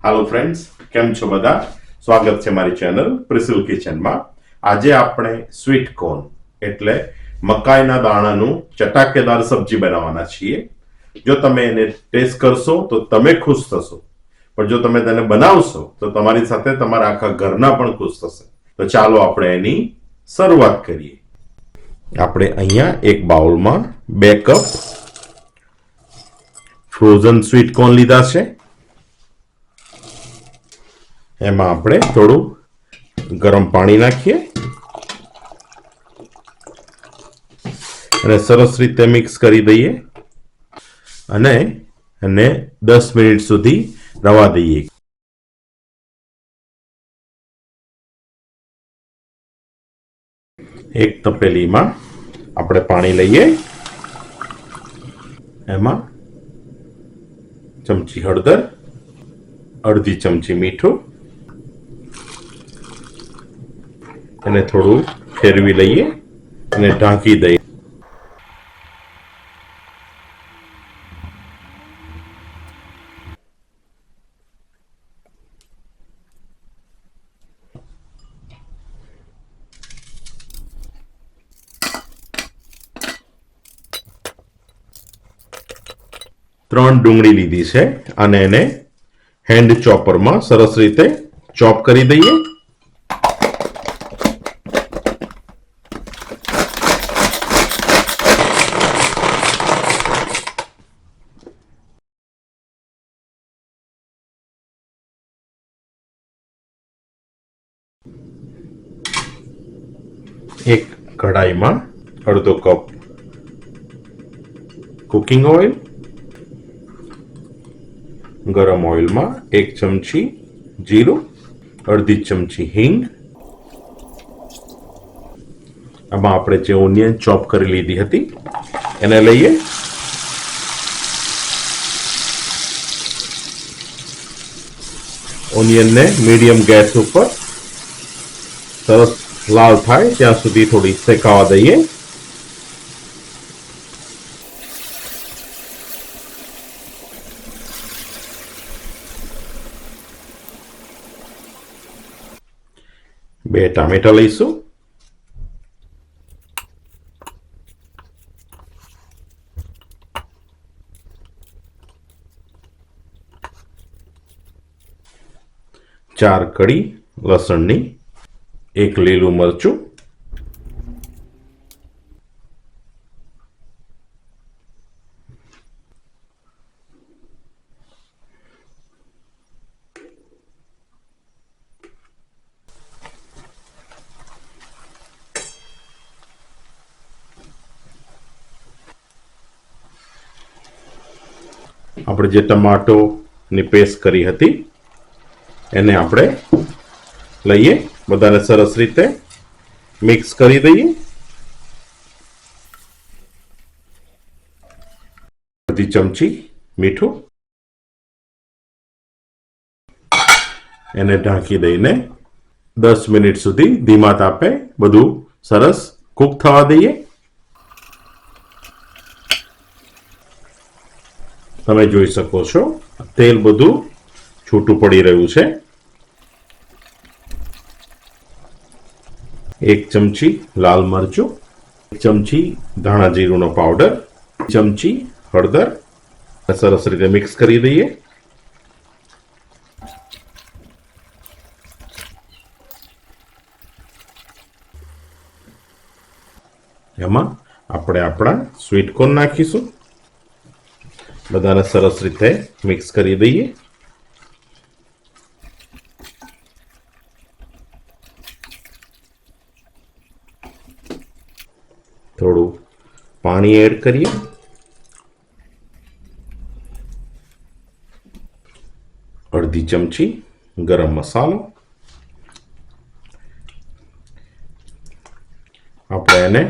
Hello friends, केम छो बधा? स्वागत छे मारी चेनल प्रिसिल किचन में। आज आपणे स्वीट कॉर्न एटले मकाईना दाणानु चटाकेदार सब्जी बनाववाना छीए। जो तमे एने टेस्ट करशो तो तमे खुश थशो, पण जो तमे तेने बनावशो तो तमारी साथे तमारा आखा घરના पण खुश थशे। तो चालो આપણે એની શરૂઆત કરીએ। આપણે અહીંયા એક બાઉલમાં 2 કપ ફ્રોઝન સ્વીટ કોર્ન લીધા છે। એમાં આપણે થોડું ગરમ પાણી નાખીએ અને સરસ રીતે મિક્સ કરી દઈએ અને એને 10 મિનિટ સુધી રવા દઈએ। એક તપેલીમાં આપણે પાણી લઈએ, એમાં ચમચી હળદર, અડધી ચમચી મીઠું અને થોડું ફેરવી લઈએ અને ઢાંકી દઈએ। ત્રણ ડુંગળી લીધી છે અને એને હેન્ડ ચોપરમાં સરસ રીતે ચોપ કરી દઈએ। एक कढ़ाई में अर्धो कप कुकिंग ऑयल, गरम ऑयल में 1 चमची जीरु, अर्धी चमची हींग, आमां आपणे जे ओनियन चॉप करी लीधी हती एने लईए। ओनियन ने मीडियम गैस पर सरस लाल थाय त्यां सुधी थोड़ी सेकावा दईए। बे टामेटा लईशुं, चार कड़ी लसणनी, 1 લીલું મરચું, આપણે જે ટમાટોની પેસ્ટ કરી હતી એને આપણે લઈએ, બધાને સરસ રીતે મિક્સ કરી દઈએ। અડધી ચમચી મીઠું, એને ઢાંકી દઈને 10 મિનિટ સુધી ધીમા તાપે બધું સરસ કૂક થવા દઈએ। તમે જોઈ શકો છો તેલ બધું છૂટું પડી રહ્યું છે। 1 ચમચી લાલ મરચું, 1 ચમચી ધાણા જીરુંનો પાવડર, 1 ચમચી હળદર સરસ રીતે મિક્સ કરી દઈએ। એમાં આપણે આપણા સ્વીટ કોર્ન નાખીશું, બધાને સરસ રીતે મિક્સ કરી દઈએ। થોડું પાણી એડ કરીએ, અડધી ચમચી ગરમ મસાલો, આપણે એને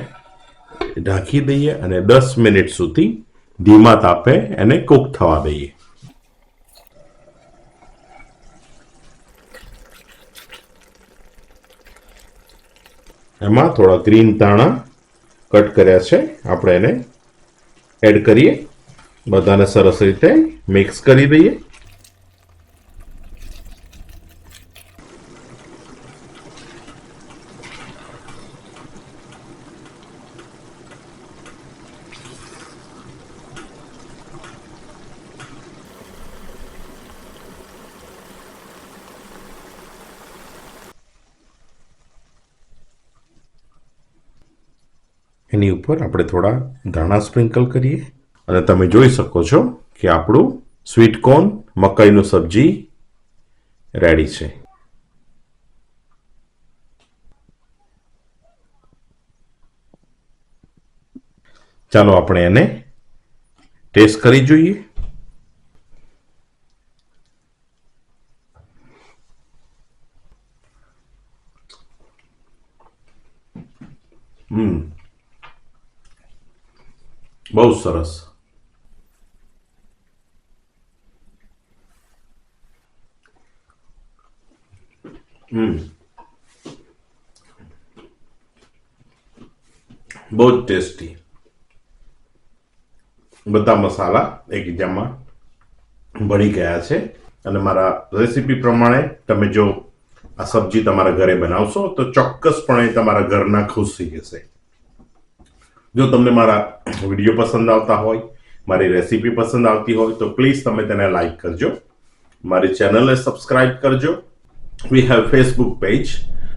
ઢાંકી દઈએ અને 10 મિનિટ સુધી ધીમા તાપે એને કૂક થવા દઈએ। એમાં થોડા ગ્રીન ધાણા કટ કર્યા છે આપણે એને એડ કરીએ, બધાને સરસ રીતે મિક્સ કરી દઈએ। એની ઉપર આપણે થોડા ધાણા સ્પ્રિંકલ કરીએ અને તમે જોઈ શકો છો કે આપણું સ્વીટ કોર્ન મકાઈનું સબ્જી રેડી છે. ચાલો આપણે એને ટેસ્ટ કરી જોઈએ. બહુ સરસ. બહુ જ ટેસ્ટી. બધા મસાલા એકબીજામાં ભળી ગયા છે અને મારા રેસીપી પ્રમાણે તમે જો આ સબ્જી તમારા ઘરે બનાવશો તો ચોક્કસપણે તમારા ઘરના ખુશ થઈ જશે. જો તમને મારા વિડીયો પસંદ આવતા હોય, મારી રેસીપી પસંદ આવતી હોય તો પ્લીઝ તમે તેને લાઈક કરજો, મારી ચેનલને સબસ્ક્રાઇબ કરજો. We have Facebook page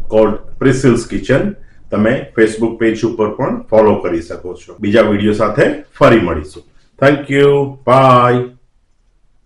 called પ્રિસિલ્સ કિચન. તમે ફેસબુક પેજ ઉપર પણ ફોલો કરી શકો છો. બીજા વિડીયો સાથે ફરી મળીશું. Thank you. બાય.